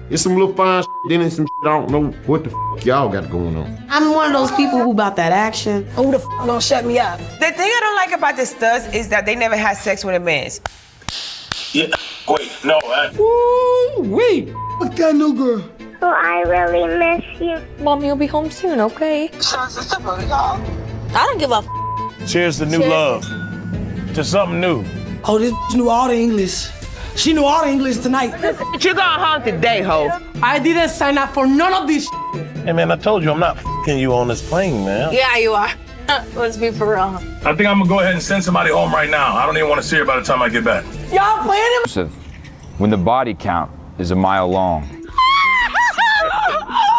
It's some little fine shit, then it's some shit I don't know what the fuck y'all got going on. I'm one of those people who about that action. Who the fuck gonna shut me up? The thing I don't like about the studs is that they never had sex with a man. Yeah, wait, no, Wait. Fuck that new girl. So I really miss you. Mommy will be home soon, okay? I don't give a f. Cheers to new love. To something new. Oh, this knew all the English. She knew all the English tonight. You going home today, ho. I didn't sign up for none of this. Hey, man, I told you I'm not f***ing you on this plane, man. Yeah, you are. Let's be for real. I think I'm gonna go ahead and send somebody home right now. I don't even want to see her by the time I get back. Y'all playing him? When the body count is a mile long.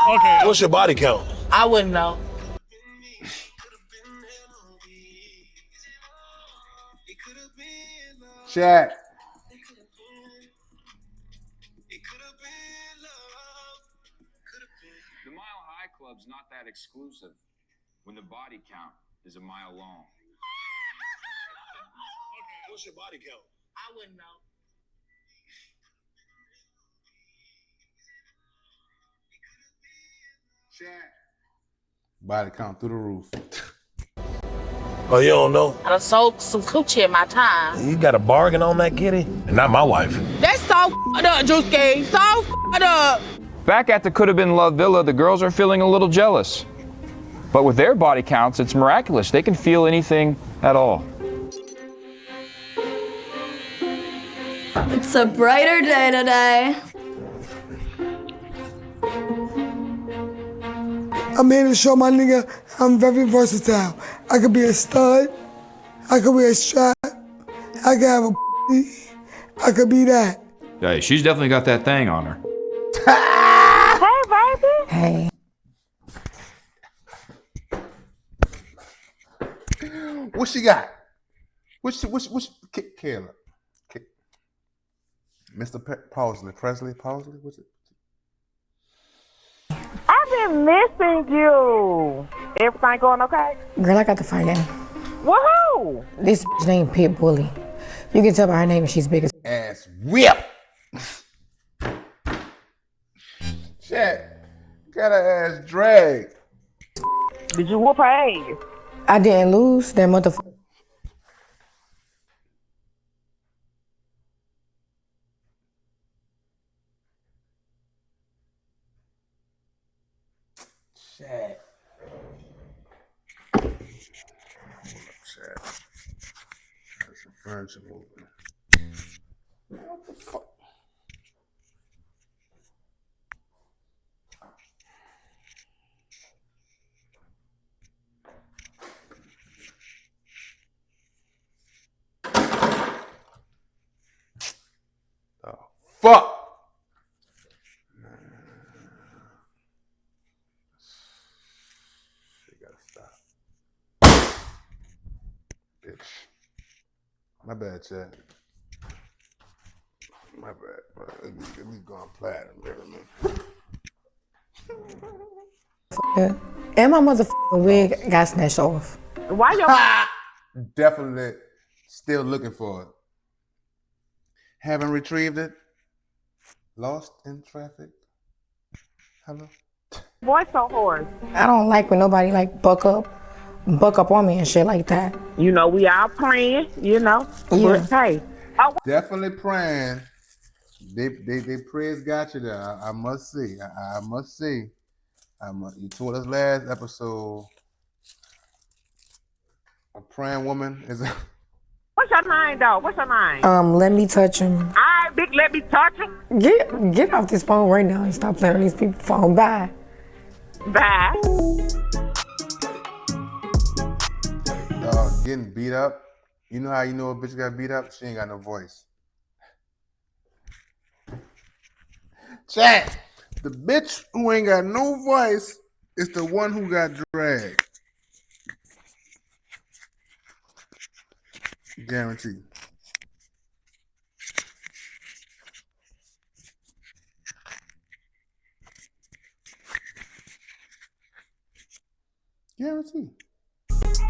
Okay. What's your body count? I wouldn't know. Chat. The Mile High Club's not that exclusive. When the body count is a mile long. Okay. What's your body count? I wouldn't know. Chat. Body count through the roof. Oh, you don't know? I done sold some coochie in my time. You got a bargain on that kitty? And not my wife. That's so f***ed up, Juicy. So f***ed up. Back at the Coulda Been Love Villa, the girls are feeling a little jealous. But with their body counts, it's miraculous. They can feel anything at all. It's a brighter day today. I'm here to show my nigga I'm very versatile. I could be a stud. I could be a strap. I could have a I could be that. Hey, she's definitely got that thing on her. Hey, baby. Hey. What she got? What's Kayla? Mr. Presley? What's it? I've been missing you. Everything going okay? Girl, I got the fire. Woohoo! This bitch named Pit Bully. You can tell by her name she's big as Ass whip. Chat. Got her ass dragged. Did you whoop her ass? I didn't lose that motherfucker. Chat. That's some furniture movement. What the fuck? Oh, fuck! Bitch. My bad, Chad. My bad. Let me go on platinum, man. And my motherfucking wig got snatched off. Why your Definitely still looking for it. Haven't retrieved it. Lost in traffic. Hello? voice so hoarse? I don't like when nobody like buck up on me and shit like that. You know, we all praying, you know. Yeah. But hey. Definitely praying. They prayers got you there. I must see. I must see. You told us last episode. A praying woman is a What's your name, though? What's your name? Let me touch him. All right, big, let me touch him. Get off this phone right now and stop playing on these people's phone. Bye. Bye. getting beat up. You know how you know a bitch got beat up? She ain't got no voice. Chat. The bitch who ain't got no voice is the one who got dragged. Guaranteed. Guaranteed.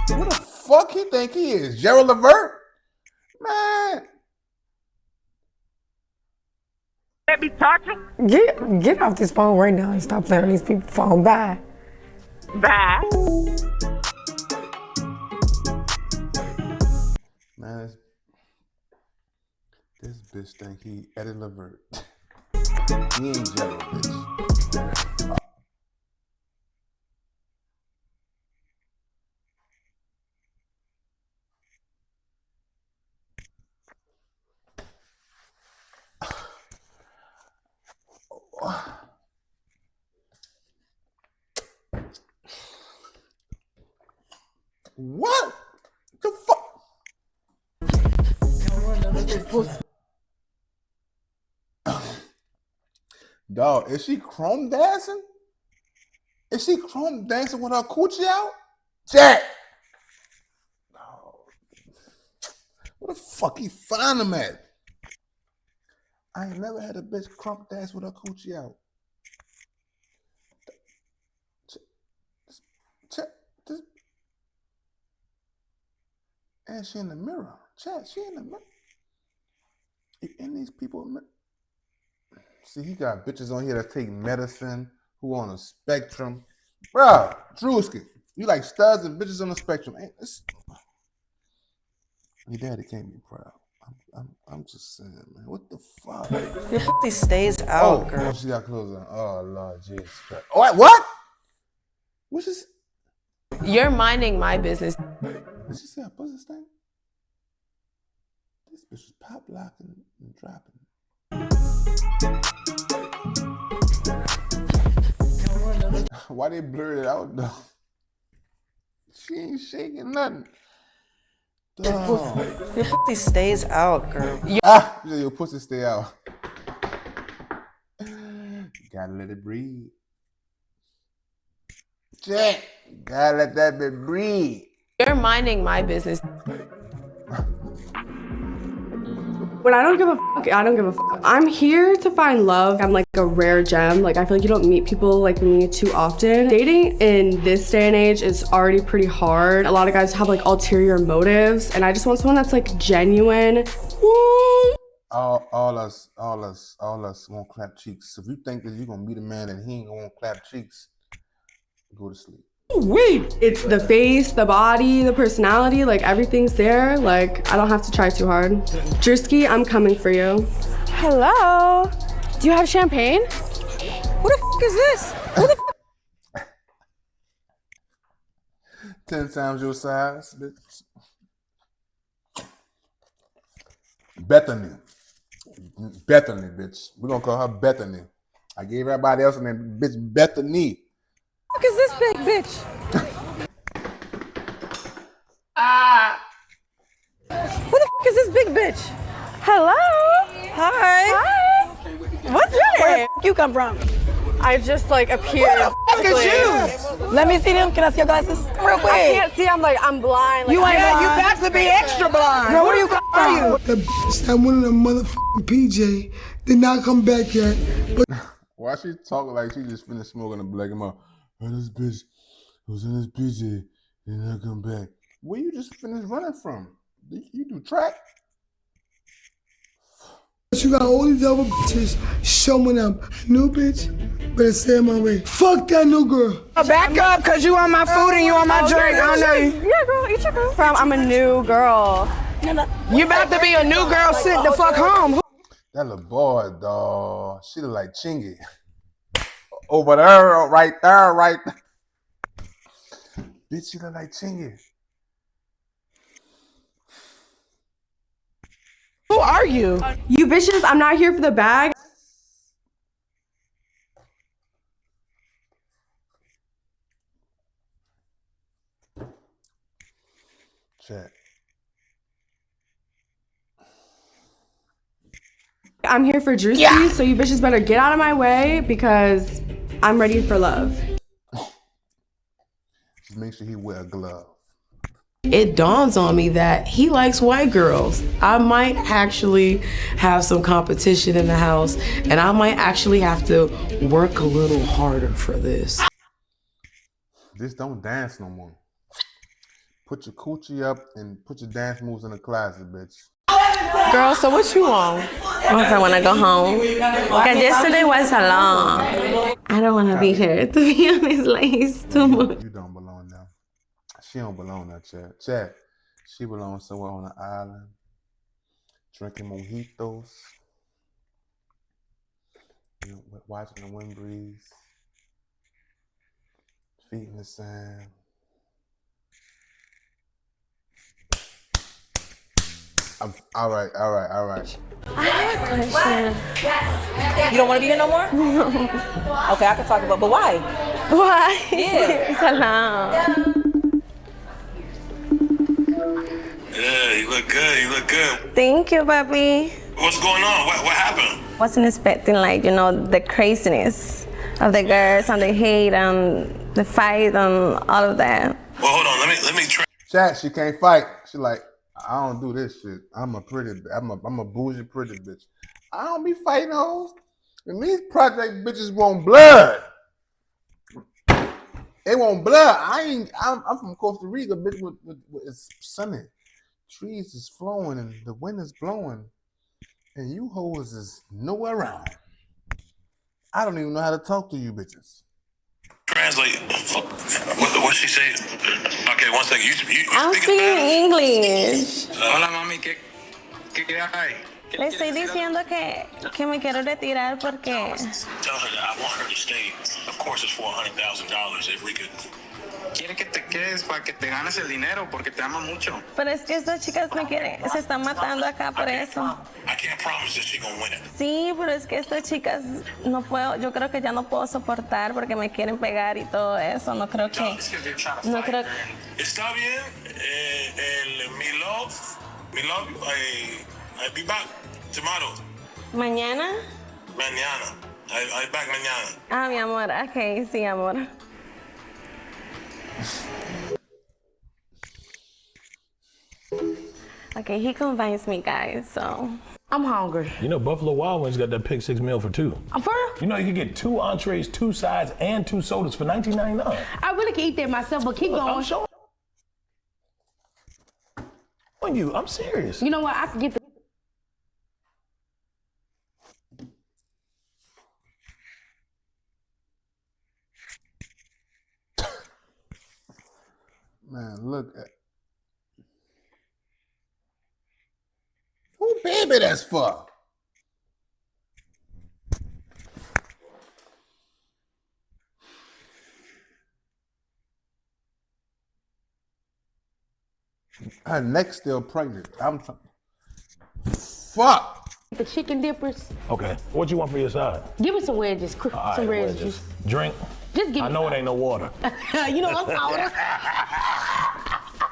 Who the fuck he think he is? Gerald Levert? Man. can't be touching. Get off this phone right now and stop playing on these people's phone. Bye. Bye. Man, this bitch think he Eddie Levert. He ain't Jello, bitch. What the fuck? Dog, is she chrome dancing? Is she chrome dancing with her coochie out? Jack! Dog. Where the fuck he find him at? I ain't never had a bitch crump dance with her coochie out. Check this. And she in the mirror. Check, she in the mirror. And these people, see, he got bitches on here that take medicine, who on a spectrum. Bruh, Drewski, you like studs and bitches on the spectrum. Your daddy can't be proud. I'm just saying, man. What the fuck? Your pussy stays out, girl. Oh, she got clothes on. Oh, Lord Jesus Christ. Oh, what? What's this? You're minding my business. Did she say a pussy thing? This bitch is pop locking and dropping. Why they blurred it out though? She ain't shaking nothing. Your pussy stays out, girl. You said your pussy stay out. Gotta let it breathe. Jack, gotta let that bit breathe. You're minding my business. When I don't give a fuck, I don't give a fuck. I'm here to find love. I'm like a rare gem. Like, I feel like you don't meet people like me too often. Dating in this day and age is already pretty hard. A lot of guys have like ulterior motives, and I just want someone that's like genuine. All us won't clap cheeks. So if you think that you're gonna meet a man and he ain't gonna clap cheeks, go to sleep. Wait, it's the face, the body, the personality, like everything's there. Like, I don't have to try too hard. Drewski, I'm coming for you. Hello. Do you have champagne? Who the f is this? Who the f? 10 times your size, bitch. Bethany, bitch. We're gonna call her Bethany. I gave everybody else a name, bitch, Bethany. Who the f is this big bitch? Who the f is this big bitch? Hello. Hi. What's your name? Where the f you come from? I just like appeared. Who the f is you? Let me see them. Can I see your glasses? Real quick. I can't see, I'm blind. Like, You ain't blind. You got to be extra blind. Girl, where you come from? The bitch that went in the motherfucking PJ did not come back yet. But Why she talking like she just finished smoking a black and out? Oh, this bitch was in this PJ, did not come back. Where you just finished running from? You do track? you got all these other bitches showing up. New bitch, better stay my way. Fuck that new girl. Back up, cause you on my food and you on my drink. I don't know you. yeah, girl, eat your girl. I'm a new girl. You about to be a new girl sent the fuck home. That little boy, dawg. She look like Chingy. Over there, right there, right there. Bitch, she look like Chingy. Who are you? You bitches, I'm not here for the bag. Check. I'm here for Drewski, so you bitches better get out of my way because I'm ready for love. Just make sure he wear a glove. It dawns on me that he likes white girls. I might actually have some competition in the house, and I might actually have to work a little harder for this. Just don't dance no more. Put your coochie up and put your dance moves in the closet, bitch. Girl, so what you want? I want to go home. Because yesterday was so long. I don't want to be here, to be honest. Like, it's too much. You don't belong there. She don't belong there, Chad. Chad, she belongs somewhere on an island, drinking mojitos, you know, watching the wind breeze, feet in the sand. All right. I have a question. You don't want to be here no more? Okay, I can talk about, but why? Why? Yeah. It's allowed. Yeah, you look good. You look good. Thank you, papi. What's going on? What happened? Wasn't expecting, like, you know, the craziness of the girls and the hate and the fight and all of that. Well, hold on. Let me try. Chat, she can't fight. She like, I don't do this shit. I'm a bougie pretty bitch. I don't be fighting hoes. And these project bitches want blood. They want blood. I'm from Costa Rica, bitch. It's sunny. Trees is flowing and the wind is blowing. And you hoes is nowhere around. I don't even know how to talk to you bitches. Translate. What she say? Okay, one second. You I'm speaking English. Hola, mami. ¿Qué hay? Le estoy diciendo que me quiero retirar porque... Tell her that I want her to stay. Of course, it's $400,000 if we could. Quiere que te quedes para que te ganes el dinero porque te ama mucho. Pero es que estas chicas me quieren, se están matando acá por eso. I can't promise that she gonna win it. Sí, pero es que estas chicas no puedo, yo creo que ya no puedo soportar porque me quieren pegar y todo eso. No creo que... No creo... Está bien. Mi love, I'll be back tomorrow. ¿Mañana? Mañana. I'll be back mañana. Ah, mi amor. Ok, sí, amor. Okay, he convinced me, guys, so... I'm hungry. You know, Buffalo Wild Wings got that pick 6 meal for 2. I'm for real? You know, you can get 2 entrees, 2 sides, and 2 sodas for $19.99. I really can eat that myself, but keep going. I'm showing you. I'm serious. You know what? I can get the... Man, look at... Who baby that's for? Her neck's still pregnant. I'm trying. Fuck. The chicken dippers. Okay. What you want for your side? Give me some wedges. Some wedges. Wedges. Drink. Just give me... I know it ain't no water. You know what's soda?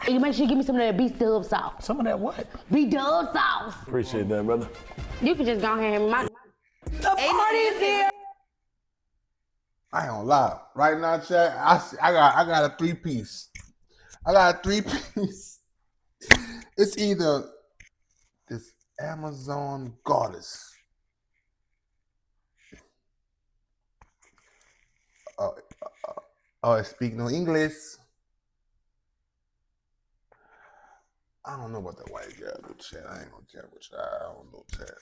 You make sure you give me some of that beef dub sauce. Some of that what? Beef dub sauce. Appreciate that, brother. You can just go ahead and my... The party's here. I ain't gonna lie. Right now, Chad, I got a 3-piece. I got a 3-piece. It's either this Amazon goddess. I speak no English. I don't know about that white girl, but Chad, I ain't gonna chat with you. I don't know, Chad.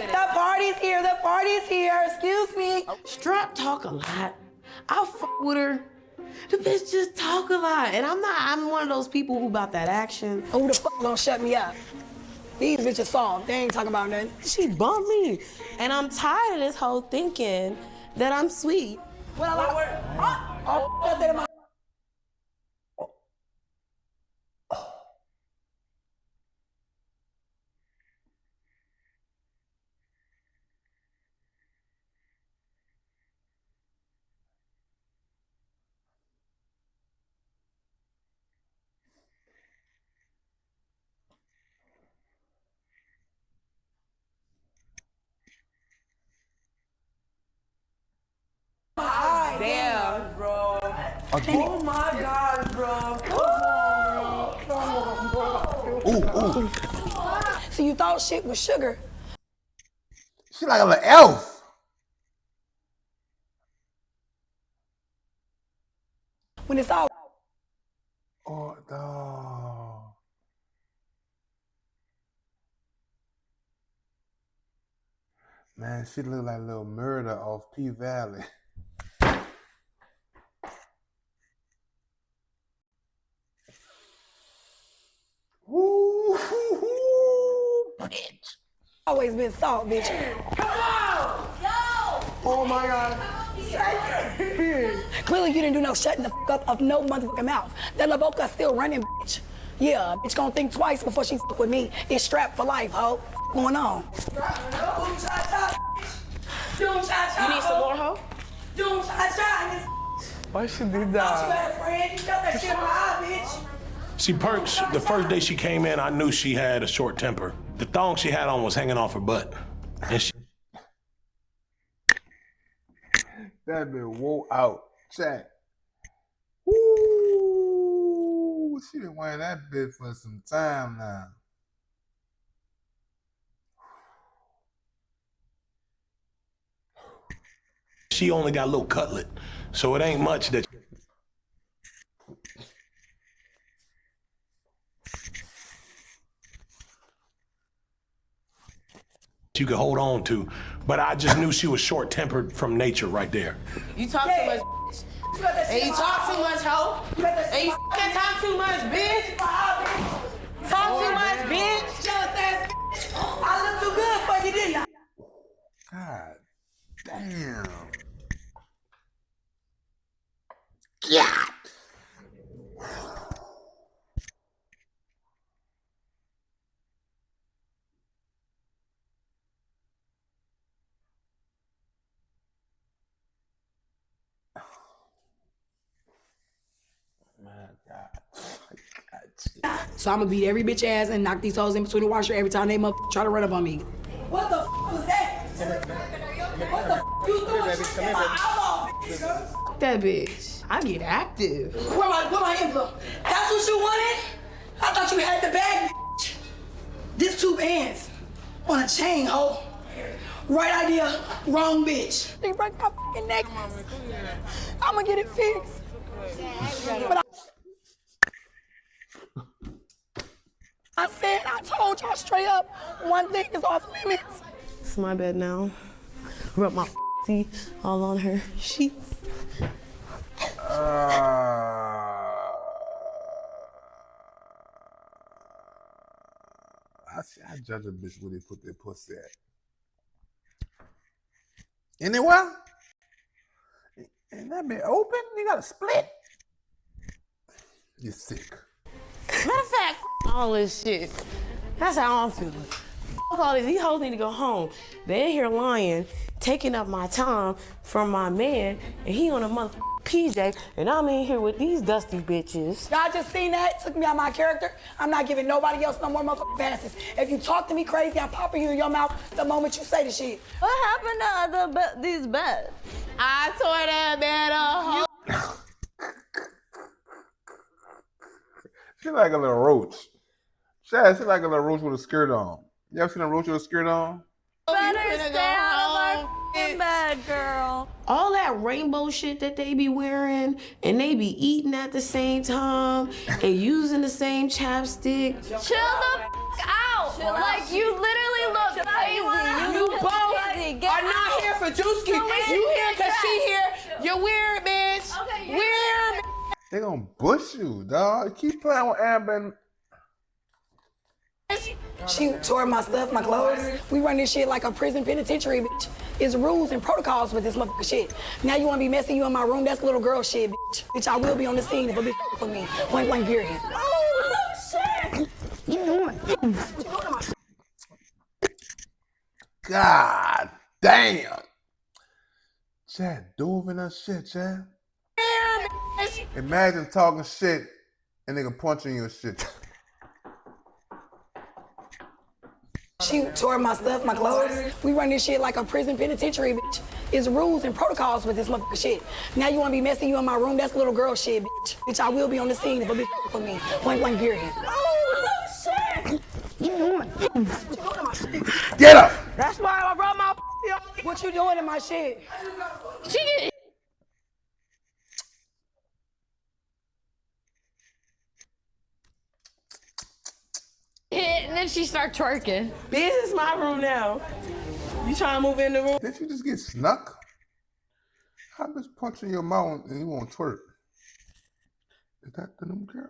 The party's here. The party's here. Excuse me. Strap talk a lot. I'll fuck with her. The bitch just talk a lot. And I'm one of those people who about that action. Who the fuck gonna shut me up? These bitches soft. They ain't talking about nothing. She bumped me. And I'm tired of this whole thinking that I'm sweet. What I like? Damn, bro. Oh my God, bro. Come on, bro. So you thought shit was sugar? She like a little elf. When it's all... Oh, no. Man, she look like a little murder off P Valley. Woo, bitch. Always been soft, bitch. Come on! Yo! Oh my God. Clearly you didn't do no shutting the fuck up of no motherfucking mouth. That La Boca still running, bitch. Yeah, bitch gonna think twice before she fuck with me. It's strapped for life, ho. What's going on? You need some more, ho? Why she did that? See, Perks, the first day she came in, I knew she had a short temper. The thong she had on was hanging off her butt. And she... That bitch wore out. Check. Woo! She been wearing that bitch for some time now. She only got a little cutlet, so it ain't much that you could hold on to. But I just knew she was short-tempered from nature right there. You talk too much, bitch. And you talk too much, hoe. And you fucking talk too much, bitch. Talk too much, bitch. I look too good for you, didn't I? God damn. God. So I'm gonna beat every bitch ass and knock these hoes in between the washer every time they try to run up on me. What the was that? What the you doing? Shit in my eyeball, bitch. Fuck that bitch. I get active. Where my emblem? That's what you wanted? I thought you had the bag, bitch. This 2 bands on a chain, ho. Right idea, wrong bitch. They break my fucking neck. I'ma get it fixed. But I said, I told y'all straight up, one thing is off limits. It's my bed now. Rub my all on her sheets. I judge a bitch where they put their pussy at. Anywhere? Ain't that been open? You got a split? You sick. Matter of fact, all this shit. That's how I'm feeling. Fuck all these hoes need to go home. They in here lying, taking up my time from my man, and he on a motherfucking PJ, and I'm in here with these dusty bitches. Y'all just seen that? Took me out my character. I'm not giving nobody else no more motherfucking passes. If you talk to me crazy, I'm popping you in your mouth the moment you say the shit. What happened to these beds? I tore that bed up. She like a little roach. Chad, she like a little roach with a skirt on. You ever seen a roach with a skirt on? Better stay out of our bed, girl. All that rainbow shit that they be wearing, and they be eating at the same time, and using the same chapstick. Chill the out. Like, you literally look crazy. You both are not here for Juicy. You here because she here. You're weird, bitch. Okay, weird. They gonna bush you, dog. Keep playing with Amber. She tore my stuff, my clothes. We run this shit like a prison penitentiary, bitch. It's rules and protocols with this motherfucker shit. Now you wanna be messing you in my room? That's little girl shit, bitch. Bitch, I will be on the scene if a bitch for me. Point blank period. Oh, shit! God damn. Chad dove in that shit, Chad. Imagine talking shit and nigga punching your shit. She tore my stuff, my clothes. We run this shit like a prison penitentiary, bitch. It's rules and protocols with this motherfucker shit. Now you wanna be messing you in my room? That's little girl shit, bitch. Bitch, I will be on the scene if a bitch for me. Point blank period. Oh, shit! Get up! That's why I rub my What you doing in my shit? She And then she start twerking. This is my room now. You trying to move in the room? Did you just get snuck? How bitch punching your mouth and you want to twerk? Is that the new girl?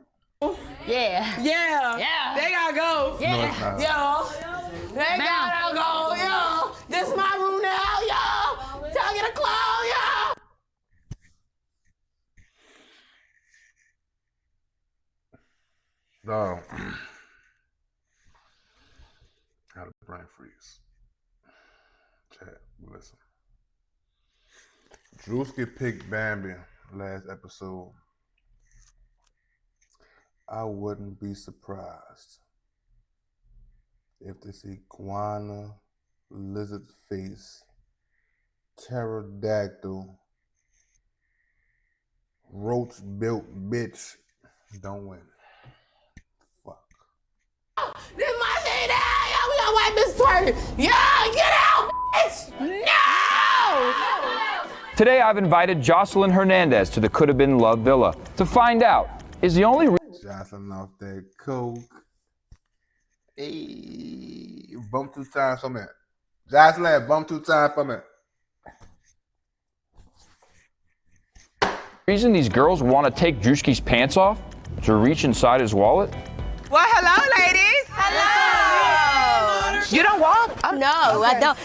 Yeah. Yeah. They gotta go. Yeah. No, it's not. Yo. They gotta go. Yo. This is my room now. Yo. Tell me to close. Yo. No. Got a brain freeze. Chat, listen. Drewski picked Bambi last episode. I wouldn't be surprised if this iguana, lizard face, pterodactyl, roach built bitch don't win. This is my shit now. Yo, we gonna wipe this twerking. Yo, get out, bitch. No. Today I've invited Jocelyn Hernandez to the Coulda Been Love Villa to find out, is the only Jocelyn off that coke. Hey, bump 2 times for me. Jocelyn, bump 2 times for me. reason these girls want to take Drewski's pants off? To reach inside his wallet? Well, hello, ladies. Hello. You don't walk? No, I don't.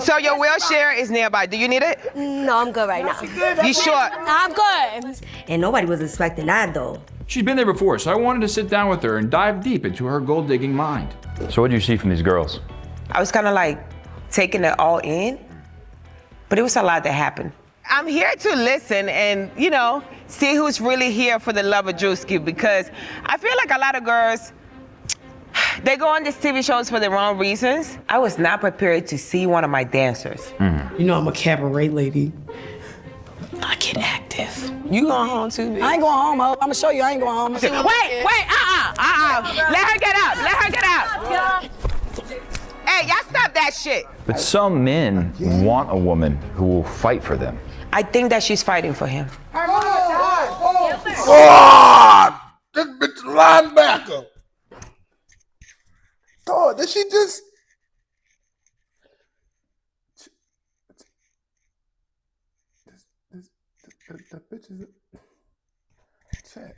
So your wheelchair is nearby. Do you need it? No, I'm good right now. You sure? I'm good. And nobody was expecting that, though. She's been there before, so I wanted to sit down with her and dive deep into her gold-digging mind. So what did you see from these girls? I was kind of like taking it all in, but it was a lot that happened. I'm here to listen and, you know, see who's really here for the love of Drewski, because I feel like a lot of girls, they go on these TV shows for the wrong reasons. I was not prepared to see one of my dancers. You know I'm a cabaret lady. I get active. You going home too, bitch? I ain't going home, ho. I'm gonna show you I ain't going home. Wait, Let her get up, let her get up. Hey, y'all stop that shit. But some men want a woman who will fight for them. I think that she's fighting for him. God! This bitch linebacker. Oh, did she just... The bitch is... Check.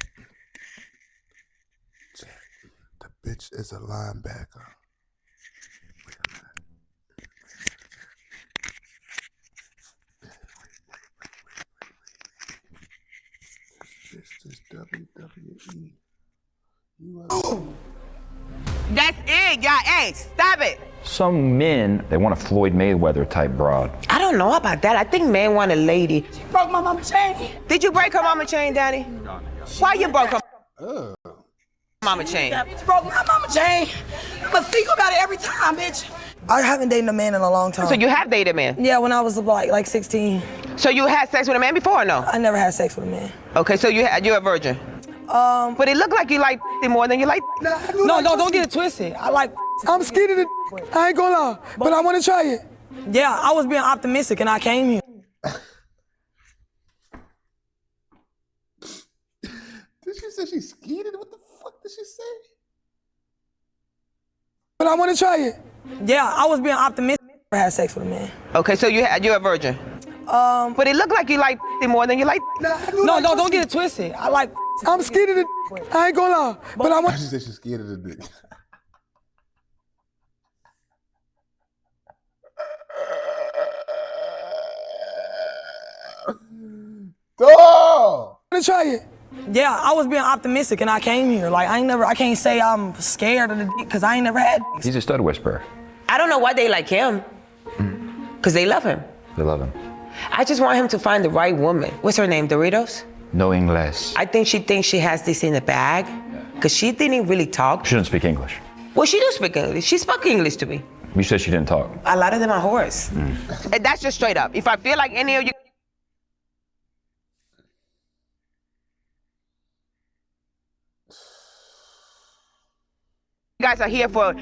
The bitch is a linebacker. Wait a minute. This is WWE. That's it, y'all. Hey, stop it. Some men, they want a Floyd Mayweather type broad. I don't know about that. I think men want a lady. She broke my mama chain. Did you break her mama chain, Daddy? Why you broke her mama chain? Bitch broke my mama chain. I'm gonna think about it every time, bitch. I haven't dated a man in a long time. So you have dated a man? Yeah, when I was like 16. So you had sex with a man before or no? I never had sex with a man. Okay, so you're a virgin. But it looked like you like more than you like. No, don't get it twisted. I'm scared of the I ain't gonna lie, but I wanna try it. Yeah, I was being optimistic and I came here. Did she say she skeeted? What the fuck did she say? But I wanna try it. Yeah, I was being optimistic. I never had sex with a man. Okay, so you're a virgin. But it looked like you like more than you like. No, don't get it twisted. I'm scared of the I ain't gonna lie, but I want. She said she's scared of the dick. I wanna try it. Yeah, I was being optimistic and I came here. I can't say I'm scared of the dick because I ain't never had dicks. He's a stud whisperer. I don't know why they like him. Because they love him. They love him. I just want him to find the right woman. What's her name, Doritos? No English. I think she thinks she has this in the bag. Because she didn't really talk. She doesn't speak English. Well, she do speak English. She spoke English to me. You said she didn't talk. A lot of them are whores. And that's just straight up. If I feel like any of you guys are here for,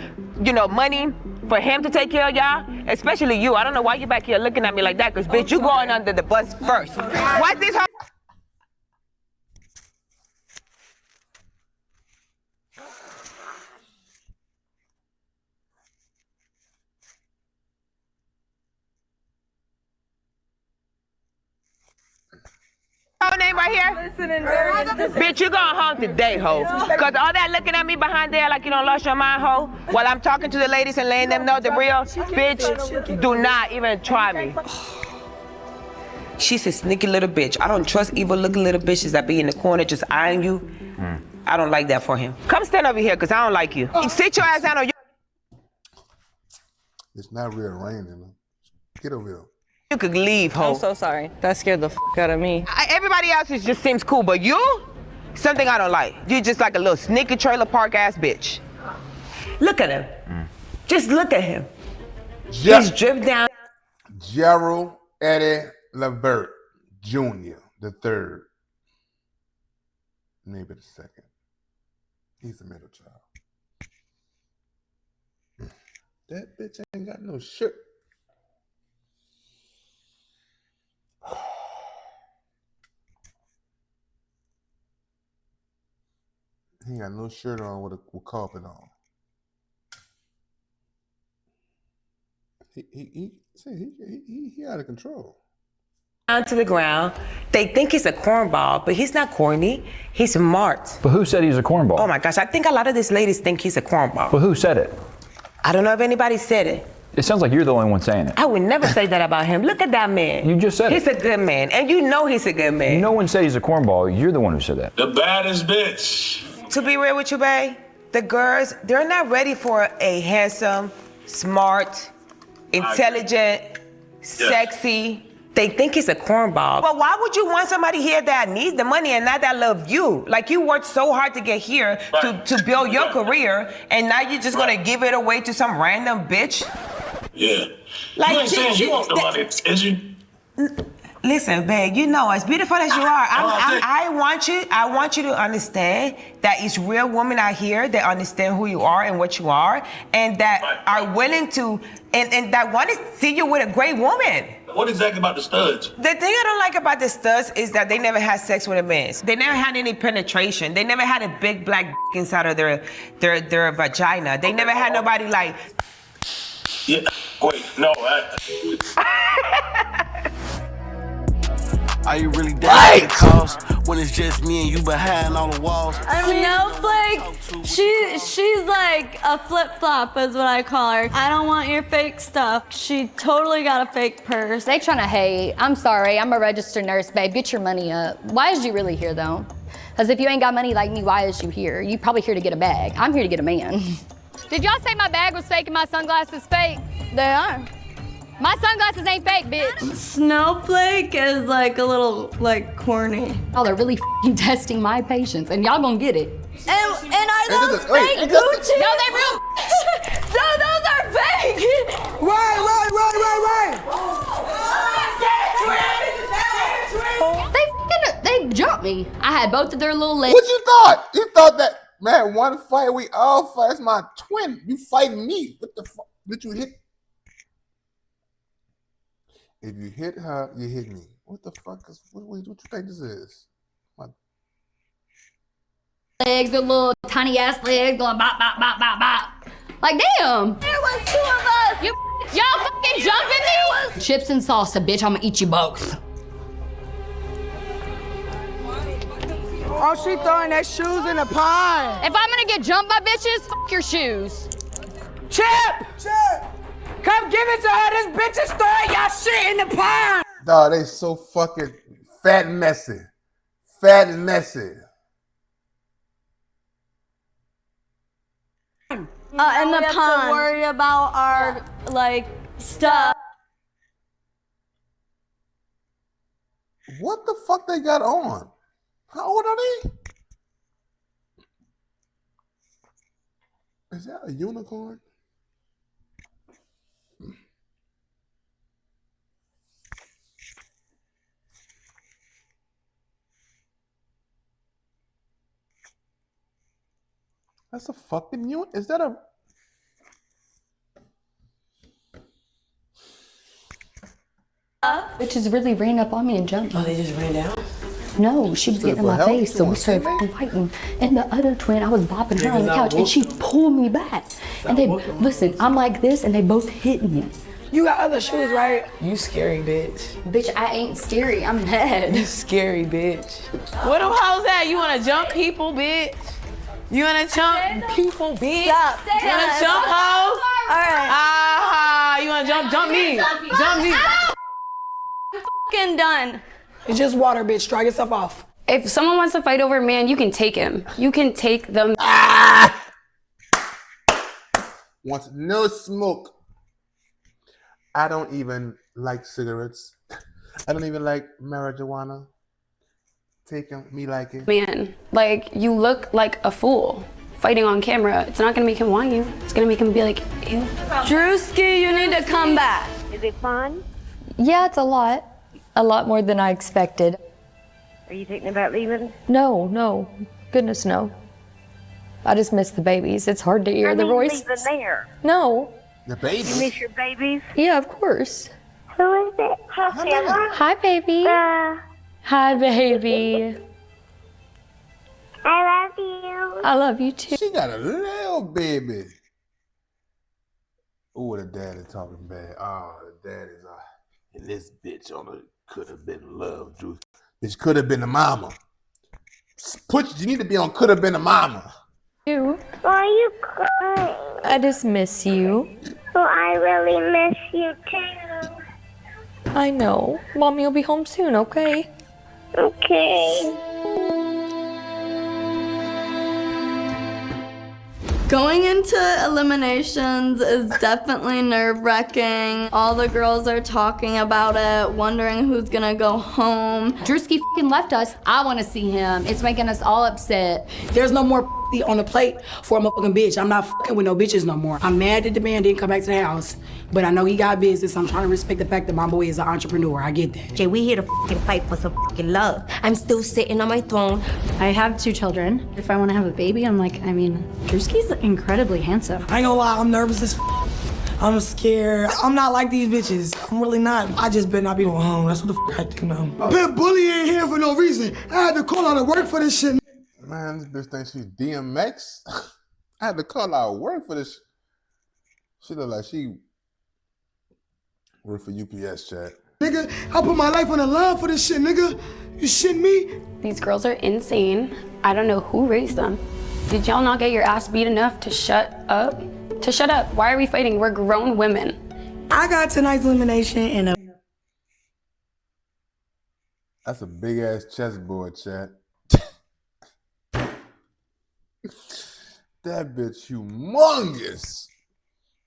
money, for him to take care of y'all, especially you. I don't know why you back here looking at me like that, because, bitch, you going under the bus first. What's this? right here? Bitch, you going home today, ho. Cause all that looking at me behind there like you don't lost your mind, ho, while I'm talking to the ladies and letting them know the real, bitch, do not even try me. She's a sneaky little bitch. I don't trust evil looking little bitches that be in the corner just eyeing you. I don't like that for him. Come stand over here, cause I don't like you. Sit your ass down on your... It's not rearranging. Get over here. You could leave, ho. I'm so sorry. That scared the out of me. Everybody else just seems cool, but you, something I don't like. You just like a little sneaky trailer park ass bitch. Look at him. Just look at him. He's dripped down. Gerald Eddie Levert Jr. the third. Maybe the second. He's a middle child. That bitch ain't got no shirt. He ain't got no shirt on with carpet on. He out of control. Down to the ground. They think he's a cornball, but he's not corny. He's smart. But who said he's a cornball? Oh my gosh, I think a lot of these ladies think he's a cornball. But who said it? I don't know if anybody said it. It sounds like you're the only one saying it. I would never say that about him. Look at that man. You just said he's it. He's a good man, and you know he's a good man. No one said he's a cornball. You're the one who said that. The baddest bitch. To be real with you, babe, the girls, they're not ready for a handsome, smart, intelligent, sexy. They think he's a cornball. But why would you want somebody here that needs the money and not that love you? Like you worked so hard to get here to build your career, and now you're just gonna give it away to some random bitch? Yeah. Like, you ain't saying you want the money, is you? Listen, babe, you know, as beautiful as you are, I want you to understand that it's real women out here that understand who you are and what you are, and that are willing to, and that want to see you with a great woman. What exactly about the studs? The thing I don't like about the studs is that they never had sex with a man. They never had any penetration. They never had a big black inside of their vagina. They never had nobody like. Yeah, wait, no. Are you really down with the cause when it's just me and you behind all the walls? Snowflake, she's like a flip-flop is what I call her. I don't want your fake stuff. She totally got a fake purse. They trying to hate. I'm sorry, I'm a registered nurse, babe. Get your money up. Why is you really here though? Because if you ain't got money like me, why is you here? You probably here to get a bag. I'm here to get a man. Did y'all say my bag was fake and my sunglasses fake? They are. My sunglasses ain't fake, bitch. Snowflake is like a little, like, corny. Y'all are really f***ing testing my patience, and y'all gonna get it. And are those fake Gucci? No, they real. No, those are fake. Right. They jumped me. I had both of their little legs. What you thought? You thought that, man, one fight, we all fight. That's my twin. You fighting me. What the fuck? Did you hit? If you hit her, you hit me. What the fuck is, what you think this is? Legs, their little tiny ass legs going bop, bop, bop, bop, bop. Like, damn. There was two of us. Y'all fucking jumping me? Chips and salsa, bitch, I'ma eat you both. Oh, she throwing that shoes in the pond. If I'm gonna get jumped by bitches, fuck your shoes. Chip! Come give it to her. This bitch is throwing y'all shit in the pond. Dog, they so fucking fat and messy. Fat and messy. In the pond. We have to worry about our, like, stuff. What the fuck they got on? How old are they? Is that a unicorn? That's a fucking unicorn. Is that a... Bitches really ran up on me and jumped me. Oh, they just ran down? No, she was getting in my face, so we started fighting. And the other twin, I was bopping her on the couch, and she pulled me back. And they, listen, I'm like this, and they both hit me. You got other shoes, right? You scary, bitch. Bitch, I ain't scary. I'm mad. You scary, bitch. Where them hoes at? You wanna jump people, bitch? You wanna jump people, bitch? Stop. You wanna jump hoes? All right. Ah, you wanna jump me? Jump me. I'm fucking done. It's just water, bitch. Dry yourself off. If someone wants to fight over a man, you can take him. You can take them. Wants no smoke. I don't even like cigarettes. I don't even like marijuana. Take me like it. Man, like, you look like a fool fighting on camera. It's not gonna make him want you. It's gonna make him be like, ew. Drewski, you need to come back. Is it fun? Yeah, it's a lot. A lot more than I expected. Are you thinking about leaving? No. Goodness, no. I just miss the babies. It's hard to hear the voice. Leaving there. No. The babies? You miss your babies? Yeah, of course. Who is it? Hi, Hi, baby. Hi, baby. I love you. I love you too. She got a little baby. Ooh, the daddy talking bad. Oh, the daddy's and this bitch on the Coulda Been Love, Drew. Bitch could have been the mama. You need to be on Coulda Been the Mama. You? Why are you crying? I just miss you. Well, I really miss you too. I know. Mommy will be home soon, okay? Okay. Going into eliminations is definitely nerve-wracking. All the girls are talking about it, wondering who's gonna go home. Drewski fucking left us. I want to see him. It's making us all upset. There's no more on the plate for a motherfucking bitch. I'm not fucking with no bitches no more. I'm mad that the man didn't come back to the house, but I know he got business. I'm trying to respect the fact that my boy is an entrepreneur. I get that. Jay, we here to fucking fight for some fucking love. I'm still sitting on my throne. I have 2 children. If I want to have a baby, I'm like, I mean, Drewski's incredibly handsome. I ain't gonna lie, I'm nervous as I'm scared. I'm not like these bitches. I'm really not. I just better not be going home. That's what the I think now. I've been bullying here for no reason. I had to call out of work for this shit. Man, this bitch thinks she's DMX. I had to call out work for this. She look like she work for UPS, chat. Nigga, I put my life on the line for this shit, nigga. You shitting me? These girls are insane. I don't know who raised them. Did y'all not get your ass beat enough to shut up? To shut up. Why are we fighting? We're grown women. I got tonight's elimination and That's a big ass chessboard, chat. That bitch humongous.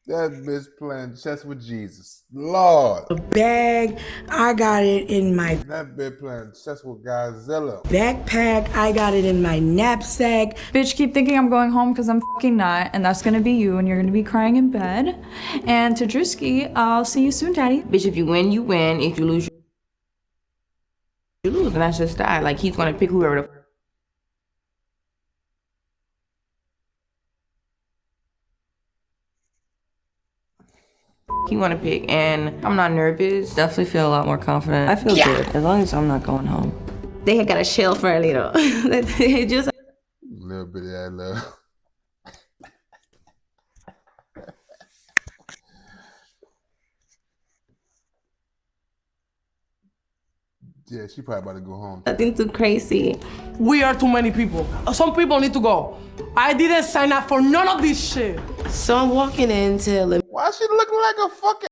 That bitch playing chess with Jesus. Lord. a bag, I got it in my That bitch playing chess with Godzilla. backpack, I got it in my knapsack. Bitch, keep thinking I'm going home because I'm fucking not, and that's gonna be you, and you're gonna be crying in bed. And to Drewski, I'll see you soon, Daddy. Bitch, if you win, you win. If you lose, you lose, and that's just that. Like, he's gonna pick whoever the he want to pick, and I'm not nervous. Definitely feel a lot more confident. I feel good as long as I'm not going home. They had got to chill for a little. They just Little bit of that love. Yeah, she probably about to go home. nothing too crazy. We are too many people. Some people need to go. I didn't sign up for none of this shit. So I'm walking into Why she looking like a fucking...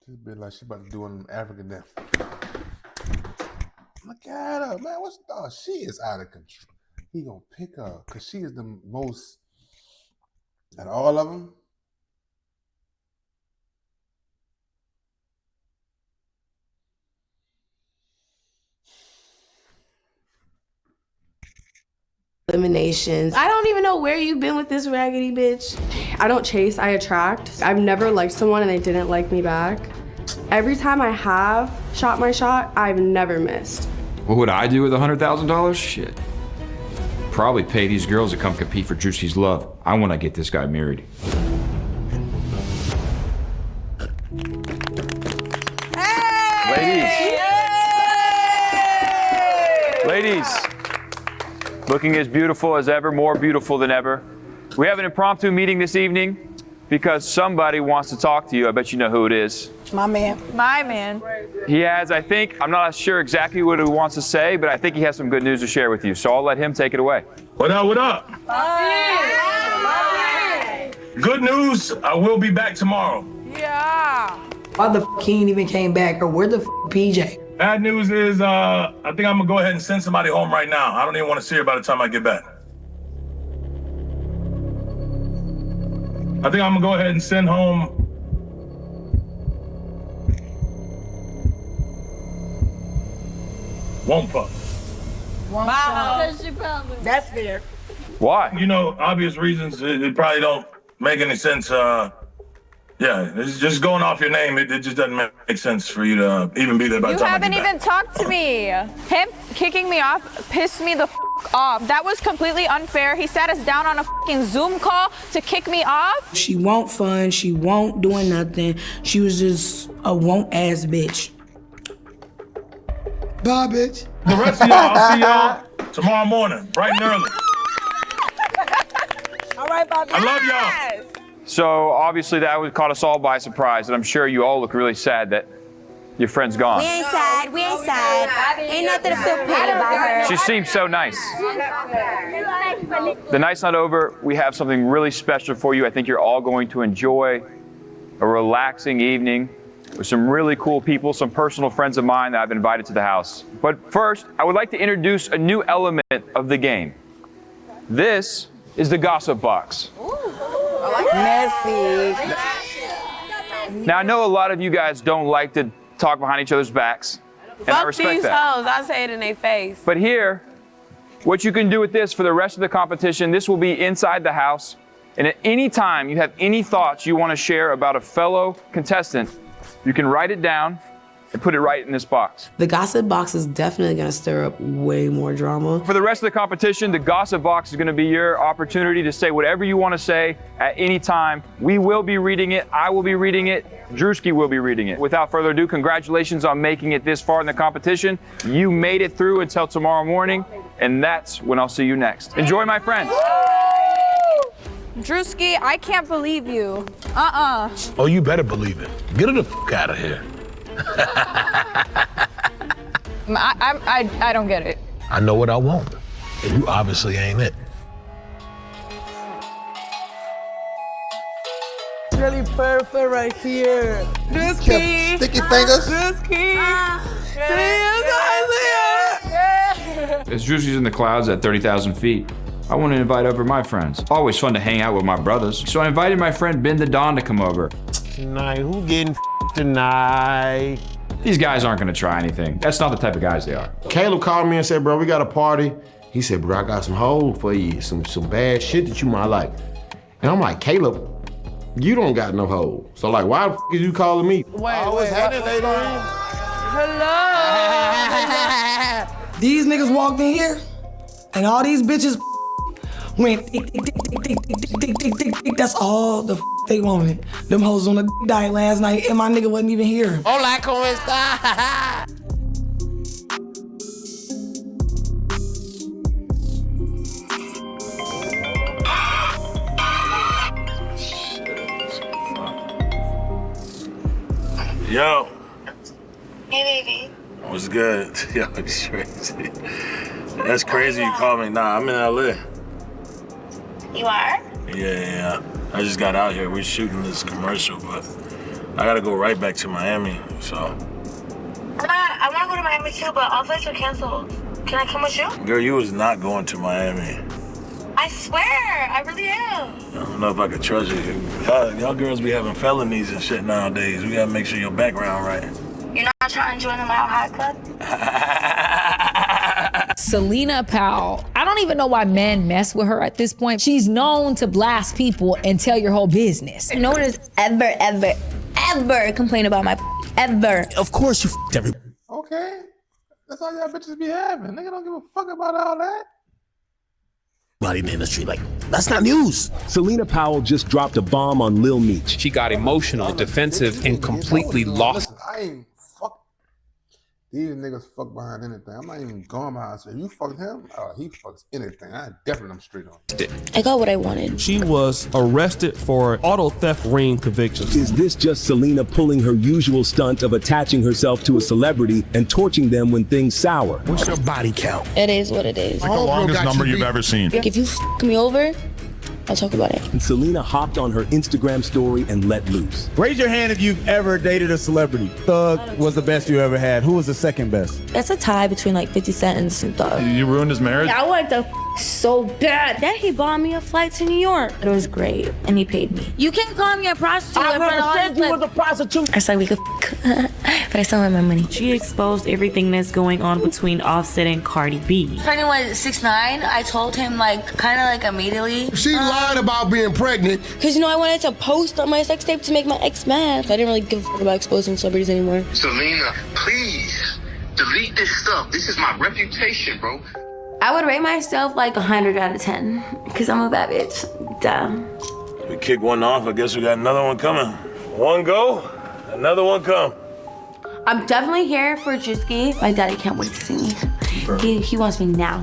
This bitch like she about to do an African dance. Look at her, man. What's she is out of control. He gonna pick her because she is the most out of all of them. eliminations. I don't even know where you've been with this raggedy bitch. I don't chase, I attract. I've never liked someone and they didn't like me back. Every time I have shot my shot, I've never missed. What would I do with $100,000? Shit. Probably pay these girls to come compete for Drewski's love. I want to get this guy married. Ladies, looking as beautiful as ever, more beautiful than ever. We have an impromptu meeting this evening because somebody wants to talk to you. I bet you know who it is. My man. My man. He has, I think, I'm not sure exactly what he wants to say, but I think he has some good news to share with you. So I'll let him take it away. What up, what up? Good news, I will be back tomorrow. Yeah. Why the f he ain't even came back? Or where the f PJ? Bad news is, I think I'm gonna go ahead and send somebody home right now. I don't even want to see her by the time I get back. I think I'm gonna go ahead and send home Won't. Wow. That's fair. Why? You know, obvious reasons. It probably don't make any sense. Yeah, it's just going off your name. It just doesn't make sense for you to even be there by the You time I haven't get even back. talked to me. Him kicking me off pissed me the off. That was completely unfair. He sat us down on a fucking Zoom call to kick me off. She won't fun. She won't doing nothing. She was just a won't ass bitch. Bye, bitch. The rest of y'all, I'll see y'all tomorrow morning, bright and early. All right, Bob. I love y'all. So obviously that caught us all by surprise, and I'm sure you all look really sad that your friend's gone. We ain't sad. We ain't sad. Ain't nothing to feel pity about her. She seems so nice. The night's not over. We have something really special for you. I think you're all going to enjoy a relaxing evening with some really cool people, some personal friends of mine that I've invited to the house. But first, I would like to introduce a new element of the game. This is the gossip box. Messy. Now, I know a lot of you guys don't like to talk behind each other's backs, and I Fuck respect these that. hoes. I say it in their face. But here, what you can do with this for the rest of the competition, this will be inside the house, and at any time you have any thoughts you want to share about a fellow contestant, you can write it down and put it right in this box. The gossip box is definitely gonna stir up way more drama. For the rest of the competition, the gossip box is going to be your opportunity to say whatever you want to say at any time. We will be reading it. I will be reading it. Drewski will be reading it. Without further ado, congratulations on making it this far in the competition. You made it through until tomorrow morning, and that's when I'll see you next. Enjoy, my friends. Drewski, I can't believe you. Oh, you better believe it. Get her the fuck out of here. I don't get it. I know what I want, and you obviously ain't it. Really perfect right here. Drewski. Sticky fingers. Drewski. As Drewski's in the clouds at 30,000 feet, I want to invite over my friends. Always fun to hang out with my brothers. So I invited my friend Ben the Don to come over. Tonight, who getting tonight? These guys aren't gonna try anything. That's not the type of guys they are. Caleb called me and said, bro, we got a party. He said, bro, I got some hoes for you, some bad shit that you might like. And I'm like, Caleb, you don't got no hoes. So like, why the f is you calling me? What's happening, lady? Hello. These niggas walked in here, and all these bitches went tick, tick, tick, tick, tick, tick, tick, tick, tick, tick. That's all the they wanted. Them hoes on the diet last night, and my nigga wasn't even here. Hola, ¿cómo está? Yo. Hey, baby. What's good? Yo, it's crazy. That's crazy you called me. Nah, I'm in LA. You are? Yeah. I just got out here. We're shooting this commercial, but I gotta go right back to Miami, so. I want to go to Miami too, but all flights are canceled. Can I come with you? Girl, you was not going to Miami. I swear, I really am. I don't know if I could trust you. Y'all girls be having felonies and shit nowadays. We gotta make sure your background right. You're not trying to join the Mile High Club? Selena Powell. I don't even know why men mess with her at this point. She's known to blast people and tell your whole business. No one has ever complained about my ever. Of course you f***ed everybody. Okay. That's all y'all bitches be having. Nigga don't give a fuck about all that. In the industry, like, that's not news. Selena Powell just dropped a bomb on Lil Meech. She got emotional, defensive, and completely lost. I ain't fuck. These niggas fuck behind anything. I'm not even going behind. So if you fucked him, he fucks anything. I definitely am straight on. I got what I wanted. She was arrested for auto theft ring convictions. Is this just Selena pulling her usual stunt of attaching herself to a celebrity and torching them when things sour? What's your body count? It is what it is. Like the longest number you've ever seen. If you f me over, I'll talk about it. And Selena hopped on her Instagram story and let loose. Raise your hand if you've ever dated a celebrity. Thug was the best you ever had. Who was the second best? It's a tie between like 50 Cent and Snoop Dogg. You ruined his marriage? I wanted to so bad. Then he bought me a flight to New York. It was great, and he paid me. You can't call me a prostitute. I never said you was a prostitute. I said we could but I still want my money. She exposed everything that's going on between Offset and Cardi B. Pregnant was 6'9". I told him kind of immediately. She lied about being pregnant. Cause I wanted to post on my sex tape to make my ex mad. I didn't really give a fuck about exposing celebrities anymore. Selena, please delete this stuff. This is my reputation, bro. I would rate myself 100 out of 10 because I'm a bad bitch. Duh. We kick one off. I guess we got another one coming. One go, another one come. I'm definitely here for Drewski. My daddy can't wait to see me. He wants me now.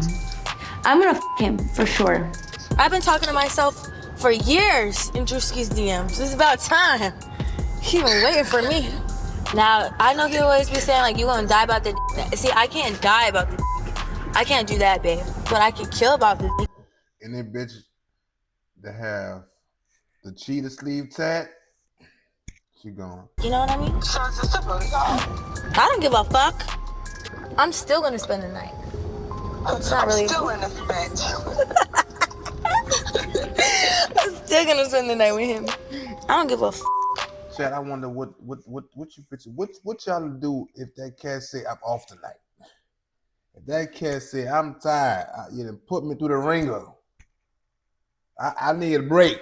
I'm gonna f him for sure. I've been talking to myself for years in Drewski's DMs. It's about time. He been waiting for me. Now, I know he'll always be saying you gonna die about the d. See, I can't die about the d. I can't do that, babe. But I can kill about the d. And then bitch that have the cheetah sleeve tat, she gone. You know what I mean? I don't give a fuck. I'm still gonna spend the night. It's not really. I'm still in this bitch. I'm still gonna spend the night with him. I don't give a fuck. Chad, I wonder what you bitch, what y'all do if that cat say I'm off tonight? If that cat say I'm tired, you done put me through the ringer. I need a break.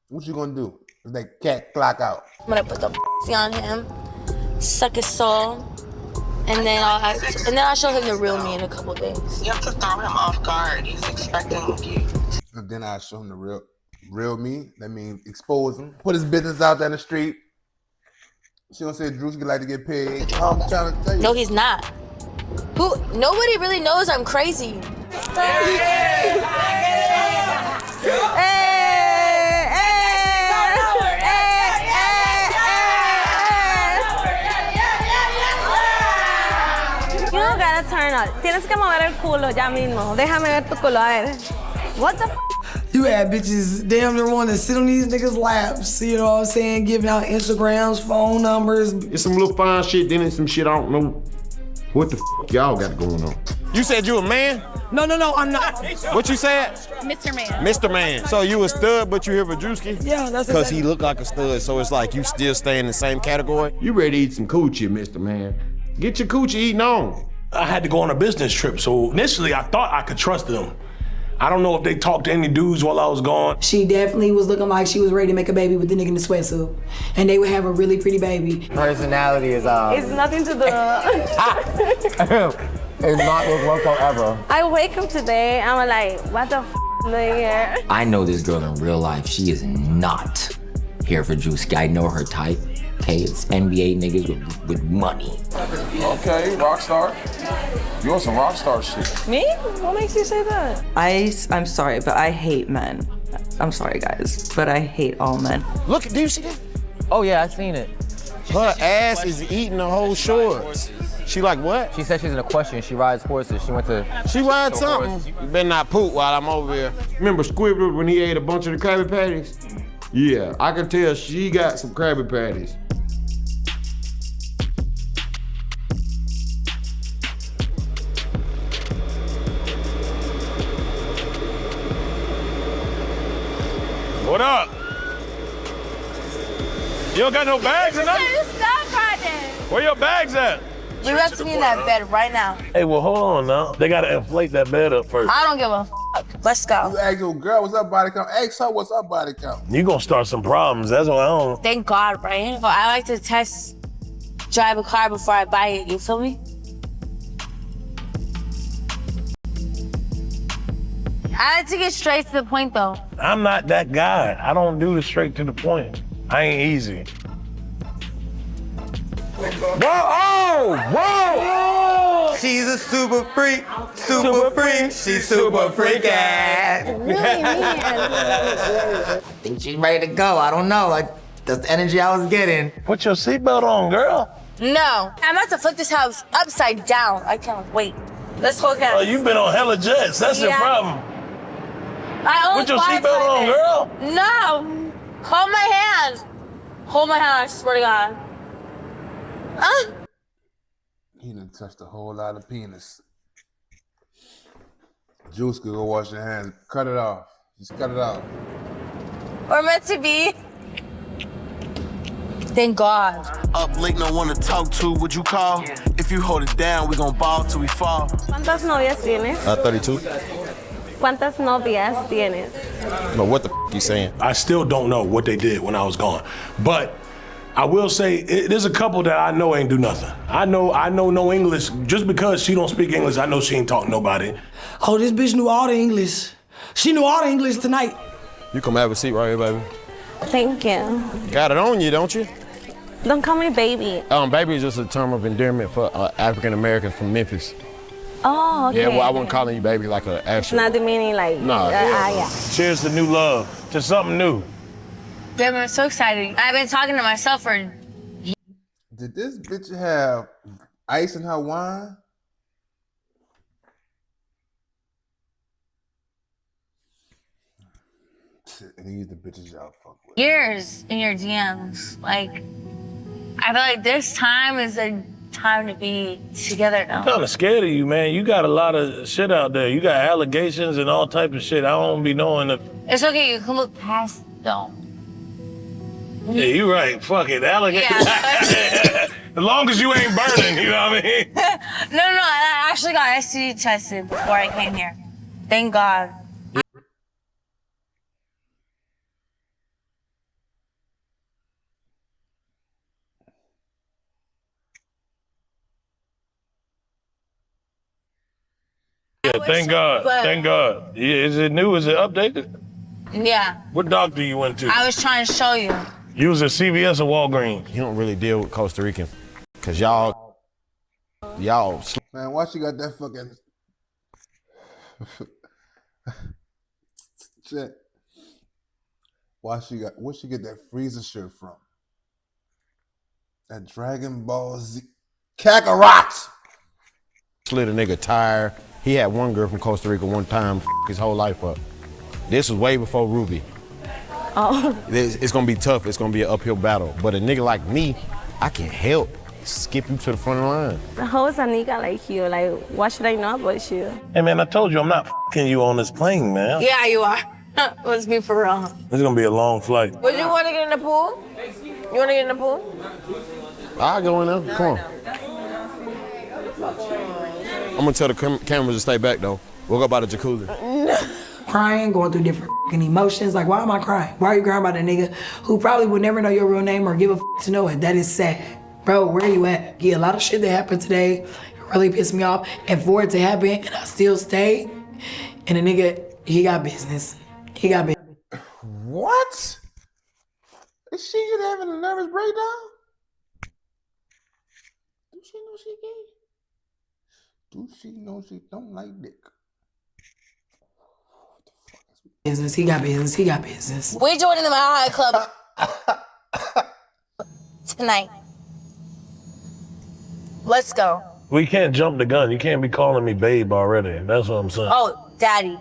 What you gonna do if that cat clock out? I'm gonna put the on him, suck his soul, and then I'll show him the real me in a couple days. You have to throw him off guard. He's expecting you. And then I'll show him the real me. That means expose him, put his business out there in the street. She gonna say Drewski like to get paid. I'm trying to tell you. No, he's not. Nobody really knows I'm crazy. You don't gotta turn up. Tienes que mover el culo ya mismo. Déjame ver tu culo. A ver. What the f? You had bitches damn near want to sit on these niggas' laps, you know what I'm saying? Giving out Instagrams, phone numbers. It's some little fine shit, then it's some shit I don't know what the f y'all got going on. You said you a man? No, I'm not. What you said? Mr. Man. Mr. Man. So you a stud, but you here for Drewski? Yeah, that's because he look like a stud, so it's you still stay in the same category? You ready to eat some coochie, Mr. Man. Get your coochie eating on. I had to go on a business trip, so initially I thought I could trust them. I don't know if they talked to any dudes while I was gone. She definitely was looking like she was ready to make a baby with the nigga in the sweatsuit. And they would have a really pretty baby. Personality is It's nothing to do. It's not whatsoever. I wake up today, I'm like, what the f doing here? I know this girl in real life. She is not here for Drewski. I know her type. Okay, it's NBA niggas with money. Okay, rock star. You want some rock star shit? Me? What makes you say that? I'm sorry, but I hate men. I'm sorry, guys, but I hate all men. Look, do you see that? Oh yeah, I seen it. Her ass is eating the whole shorts. She like what? She said she's in a question. She rides horses. She went to. She rides something. You better not poop while I'm over here. Remember Squidward when he ate a bunch of the Krabby Patties? Yeah, I can tell she got some Krabby Patties. What up? You don't got no bags or nothing? Stop right there. Where your bags at? You have to be in that bed right now. Hey, well, hold on now. They gotta inflate that bed up first. I don't give a fuck. Let's go. You ask your girl what's up body count. Ask her what's up body count. You gonna start some problems. That's what I don't. Thank God, right? Well, I like to drive a car before I buy it. You feel me? I like to get straight to the point, though. I'm not that guy. I don't do the straight to the point. I ain't easy. Whoa, whoa! She's a super freak, super freak. She's super freaky. Really mean. I think she's ready to go. I don't know. That's the energy I was getting. Put your seatbelt on, girl. No, I'm about to flip this house upside down. I can't wait. Let's hold hands. Oh, you've been on hella jets. That's your problem. Put your seatbelt on, girl. No. Hold my hand. Hold my hand, I swear to God. He done touched a whole lot of penis. Juice could go wash your hands. Cut it off. Just cut it off. We're meant to be. Thank God. Up late, no one to talk to, would you call? If you hold it down, we gon' ball till we fall. ¿Cuántas novias tienes? 32. ¿Cuántas novias tienes? No, what the you saying? I still don't know what they did when I was gone. But I will say, there's a couple that I know ain't do nothing. I know no English. Just because she don't speak English, I know she ain't talking to nobody. Oh, this bitch knew all the English. She knew all the English tonight. You come have a seat right here, baby. Thank you. Got it on you, don't you? Don't call me baby. Baby is just a term of endearment for African Americans from Memphis. Oh, okay. Yeah, well, I wasn't calling you baby like an actual. Not the meaning like. No. Yeah. Cheers to new love, to something new. Babe, I'm so excited. I've been talking to myself for. Did this bitch have ice in her wine? And these the bitches y'all fuck with. Years in your DMs. Like, I feel like this time is the time to be together now. I'm kind of scared of you, man. You got a lot of shit out there. You got allegations and all type of shit. I don't be knowing if... It's okay, you can look past though. Yeah, you right. Fuck it. Allegations. Yeah. As long as you ain't burning, you know what I mean? No, I actually got STD tested before I came here. Thank God. Yeah, thank God. Thank God. Yeah, is it new? Is it updated? Yeah. What doctor you went to? I was trying to show you. You was at CVS or Walgreens? You don't really deal with Costa Rican. Cause y'all. Man, why she got that fucking shit? Where she get that Freezer shirt from? That Dragon Ball Z Kakarot! Slid a nigga tire. He had one girl from Costa Rica one time, his whole life up. This was way before Ruby. Oh. It's gonna be tough, it's gonna be an uphill battle. But a nigga like me, I can help skip you to the front of the line. How is a nigga like you? Like, what should I know about you? Hey man, I told you I'm not fucking you on this plane, man. Yeah, you are. Let's be for real. This is gonna be a long flight. Would you want to get in the pool? You want to get in the pool? I'll go in there, come on. I'm gonna tell the cameras to stay back though. We'll go by the jacuzzi. Crying, going through different emotions. Like, why am I crying? Why are you crying about a nigga who probably would never know your real name or give a to know it? That is sad. Bro, where are you at? Yeah, a lot of shit that happened today really pissed me off. And for it to happen, and I still stayed. And the nigga, he got business. He got business. What? Is she just having a nervous breakdown? Do she know she gay? Do she know she don't like dick? Business, he got business, he got business. We joining the Mile High Club tonight. Let's go. We can't jump the gun. You can't be calling me babe already. That's what I'm saying. Oh, daddy.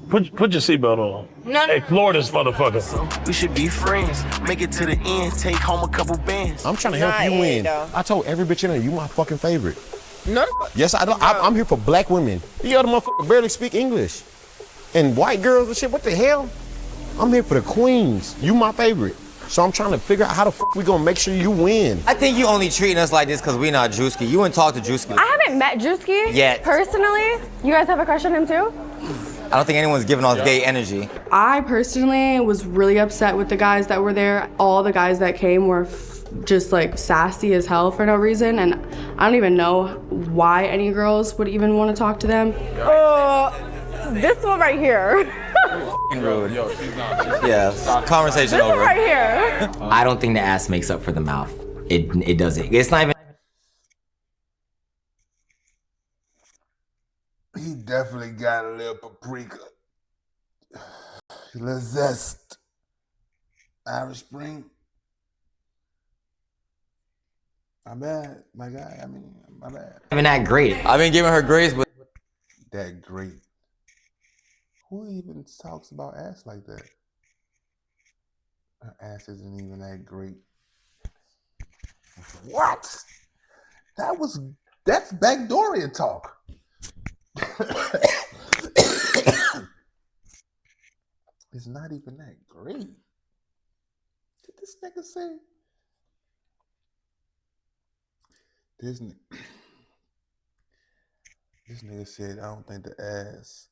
Put your seatbelt on. No. Hey, Florida's motherfucker. We should be friends. Make it to the end. Take home a couple bands. I'm trying to help you win. I told every bitch in there, you my fucking favorite. No. Yes, I don't. I'm here for black women. You other motherfuckers barely speak English. And white girls and shit, what the hell? I'm here for the queens. You my favorite. So I'm trying to figure out how the fuck we gonna make sure you win. I think you only treating us like this because we not Drewski. You wouldn't talk to Drewski. I haven't met Drewski yet. Personally. You guys have a crush on him too? I don't think anyone's giving off gay energy. I personally was really upset with the guys that were there. All the guys that came were just like sassy as hell for no reason, and I don't even know why any girls would even want to talk to them. This one right here. Rude. Yeah, conversation This over. one right here. I don't think the ass makes up for the mouth. It doesn't. It's not even. He definitely got a little paprika. A little zest. Irish Spring. My bad, my guy. I mean, my bad. Even that great. I've been giving her grace, but that great. Who even talks about ass like that? Her ass isn't even that great. What? That's backdooria talk. It's not even that great. Did this nigga say? This nigga said, I don't think the ass.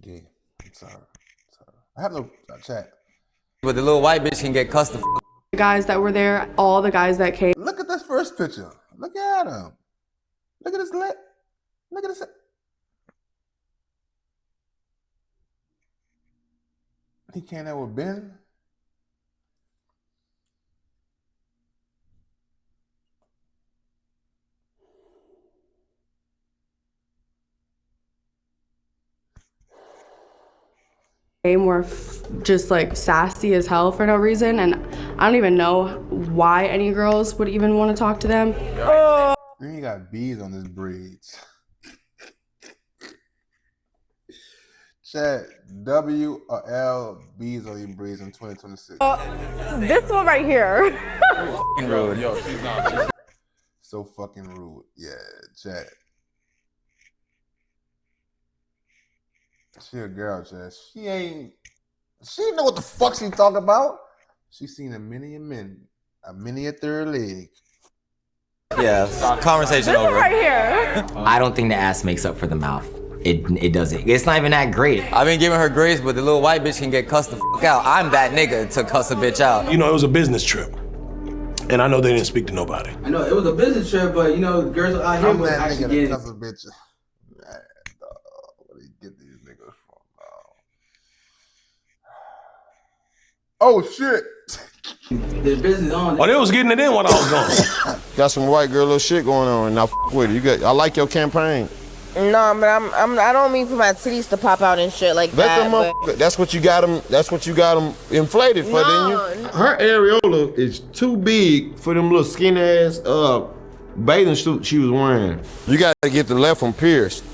Yeah, I'm sorry. I have no chat. But the little white bitch can get custom. The guys that were there, all the guys that came. Look at this first picture. Look at him. Look at his lip. Look at his. He came out with Ben. Were just like sassy as hell for no reason, and I don't even know why any girls would even want to talk to them. Oh. Then he got bees on his braids. Chat, W or L bees on your braids in 2026. This one right here. Rude. Yo, she's not. So fucking rude. Yeah, chat. She a girl, Chad. She know what the fuck she talking about. She seen a mini a third leg. Yeah, conversation over. Right here. I don't think the ass makes up for the mouth. It doesn't. It's not even that great. I've been giving her grace, but the little white bitch can get cussed the fuck out. I'm that nigga to cuss a bitch out. You know, it was a business trip. And I know they didn't speak to nobody. I know it was a business trip, but you know, girls out here was actually getting. Cuss a bitch. Man, where do you get these niggas from? Oh shit. The business on. Oh, they was getting it in while I was gone. Got some white girl little shit going on. Now with it. I like your campaign. No, but I don't mean for my titties to pop out and shit like that. But... That's what you got them. That's what you got them inflated for, didn't you? Her areola is too big for them little skinny ass bathing suit she was wearing. You got to get the left one pierced.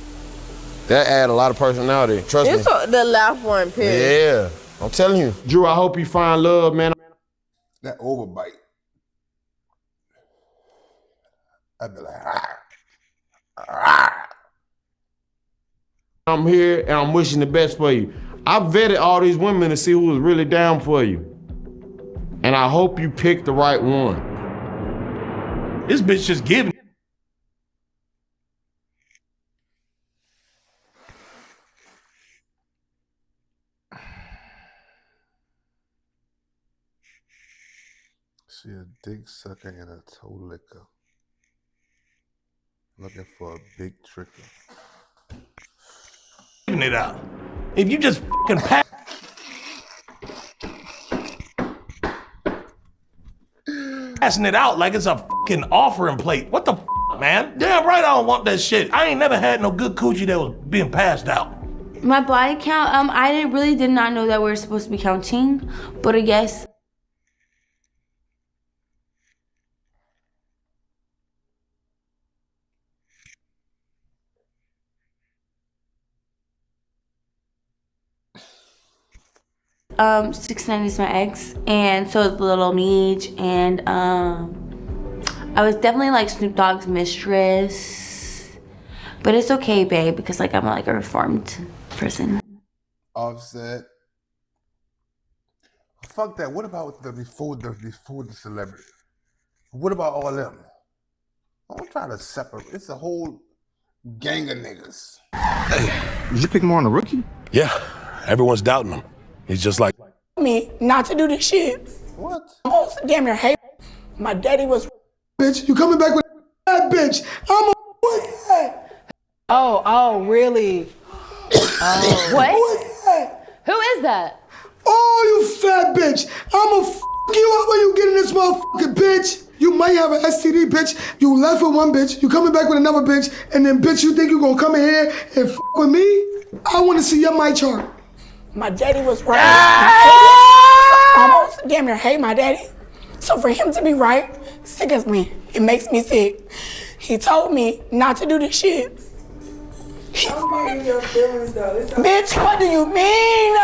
That add a lot of personality. Trust me. The left one pierced. Yeah, I'm telling you, Drew. I hope you find love, man. That overbite. I'd be like, I'm here and I'm wishing the best for you. I vetted all these women to see who was really down for you. And I hope you picked the right one. This bitch just giving. she a dick sucker and a toe licker. Looking for a big tricker. It out. If you just fucking pass. Passing it out like it's a fucking offering plate. What the man? Damn right I don't want that shit. I ain't never had no good coochie that was being passed out. My body count, I really did not know that we were supposed to be counting, but I guess. $6.90 is my ex, and so is Little Meech, and I was definitely like Snoop Dogg's mistress, but it's okay, babe, because like I'm like a reformed person. Offset. Fuck that. What about before the celebrity? What about all them? I'm trying to separate. It's a whole gang of niggas. Hey, did you pick more on the rookie? Yeah, everyone's doubting him. He's just like me not to do this shit. What? I'm also damn near hate. My daddy was bitch. You coming back with that bitch? I'm a what's that? Oh, really? Oh. What? What's that? Who is that? Oh, you fat bitch! I'ma f you up when you get in this This motherfucking bitch, you might have an STD, bitch. You left with one bitch, you coming back with another bitch, and then bitch, you think you gonna come in here and fuck with me? I wanna see your my chart. My daddy was right. I almost damn near hate my daddy. So for him to be right, sickens me. It makes me sick. He told me not to do this shit. Your feelings, though. Bitch, what do you mean?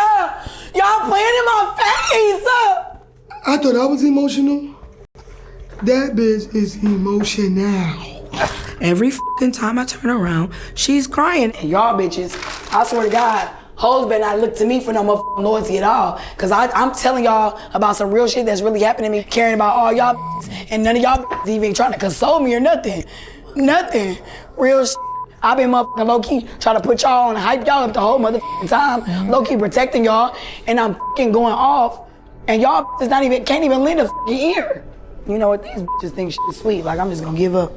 Y'all playing in my face. I thought I was emotional. That bitch is emotional. Every fucking time I turn around, she's crying. And y'all bitches, I swear to God, hoes better not look to me for no motherfucking loyalty at all. Cause I'm telling y'all about some real shit that's really happening to me, caring about all y'all bitches, and none of y'all bitches even trying to console me or nothing. Nothing. Real shit. I've been motherfucking low-key trying to put y'all on and hype y'all up the whole motherfucking time. Low-key protecting y'all, and I'm fucking going off, and y'all bitches can't even lend a fucking ear. You know what, these bitches think shit's sweet, like I'm just gonna give up.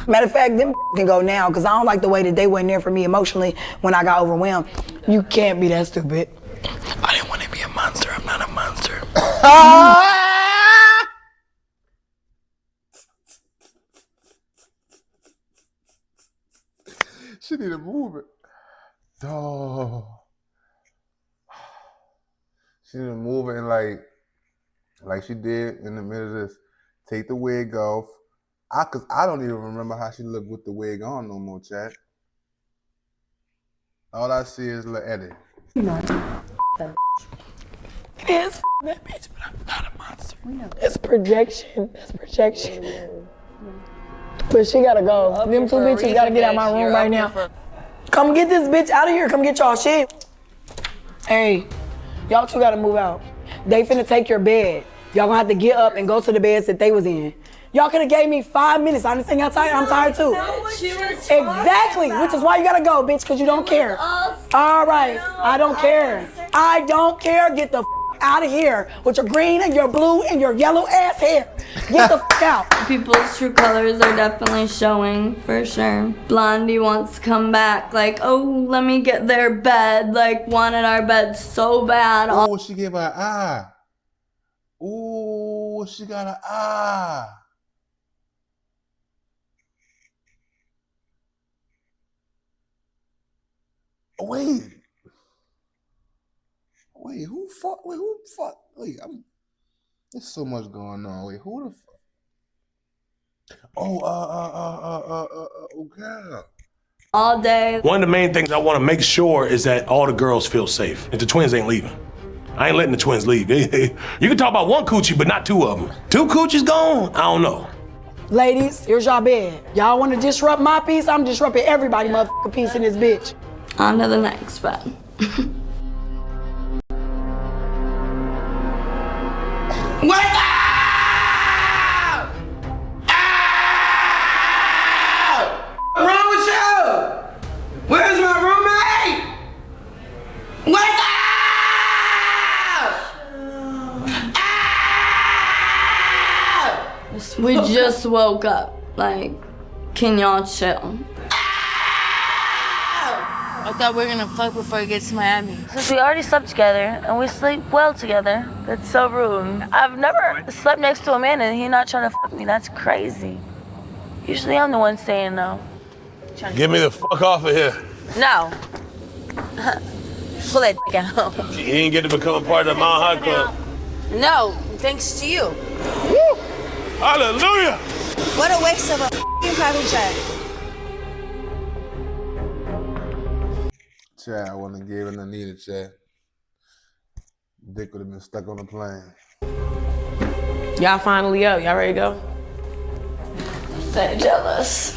Matter of fact, them can go now, cause I don't like the way that they weren't there for me emotionally when I got overwhelmed. You can't be that stupid. I didn't want to be a monster, I'm not a monster. She need to move it. Oh. She need to move it and like she did in the middle of this. Take the wig off. Cause I don't even remember how she looked with the wig on no more, chat. All I see is Lil Eddie. It is that bitch, but I'm not a monster. It's projection. That's projection. But she gotta go. Them two bitches gotta get out of my room right now. Come get this bitch out of here. Come get y'all shit. Hey, y'all two gotta move out. They finna take your bed. Y'all gonna have to get up and go to the beds that they was in. Y'all could've gave me 5 minutes. I understand y'all tired. I'm tired too. Exactly, which is why you gotta go, bitch, cause you don't care. All right, I don't care. I don't care. Get the f out of here with your green and your blue and your yellow ass hair. Get the f out. People's true colors are definitely showing, for sure. Blondie wants to come back, like, oh, let me get their bed, like, wanted our bed so bad. Oh, she gave her an eye. Oh, she got an eye. Wait, who fuck? Wait, there's so much going on. Wait, who the fuck? Oh, God. All day. One of the main things I want to make sure is that all the girls feel safe. If the twins ain't leaving. I ain't letting the twins leave. You can talk about one coochie, but not two of them. Two coochies gone? I don't know. Ladies, here's y'all bed. Y'all wanna disrupt my piece? I'm disrupting everybody motherfucking piece in this bitch. On to the next bed. Wake up! What's wrong with you? Where's my roommate? Wake up! We just woke up. Like, can y'all chill? I thought we were gonna fuck before we get to Miami. Since we already slept together and we sleep well together, that's so rude. I've never slept next to a man and he not trying to fuck me. That's crazy. Usually I'm the one saying no. Get me the fuck off of here. No. Pull that dick out. You ain't get to become part of the Mile High Club. No, thanks to you. Woo! Hallelujah! What a waste of a f***ing private jet. Chat, I wouldn't have given Anita, chat. Dick would have been stuck on the plane. Y'all finally up. Y'all ready to go? So jealous.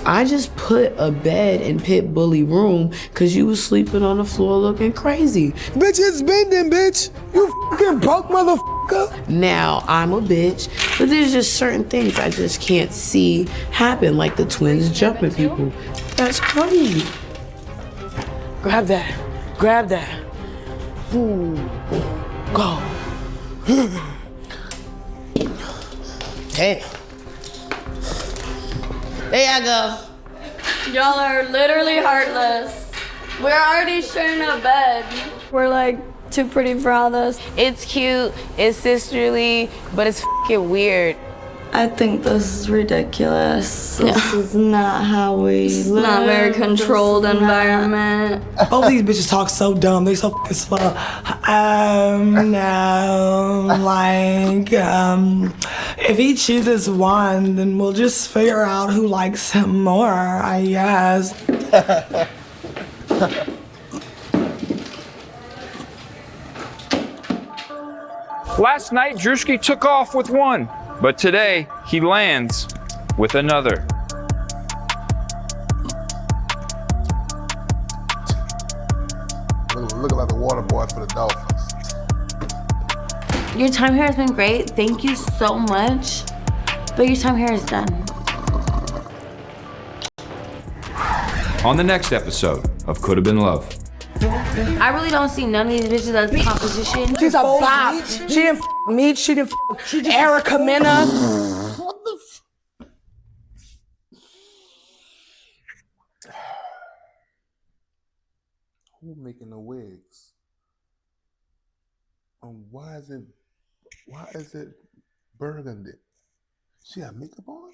I just put a bed in Pit Bully room because you was sleeping on the floor looking crazy. Bitch, it's bending, bitch. You fucking broke motherfucker. Now I'm a bitch, but there's just certain things I just can't see happen, like the twins jumping people. That's crazy. Grab that. Grab that. Ooh. Go. Damn. There I go. Y'all are literally heartless. We're already sharing a bed. We're like Too pretty for all this. It's cute, it's sisterly, but it's fucking weird. I think this is ridiculous. This is not how we live. Not a very controlled environment. Both these bitches talk so dumb. They so fucking slow. If he chooses one, then we'll just figure out who likes him more, I guess. Last night, Drewski took off with one, but today he lands with another. Looking like the water boy for the Dolphins. Your time here has been great. Thank you so much. But your time here is done. On the next episode of Coulda Been Love. I really don't see none of these bitches as competition. She's a bop. She didn't me. She didn't Erica Mena. What the Who making the wigs? Why is it burgundy? She got makeup on?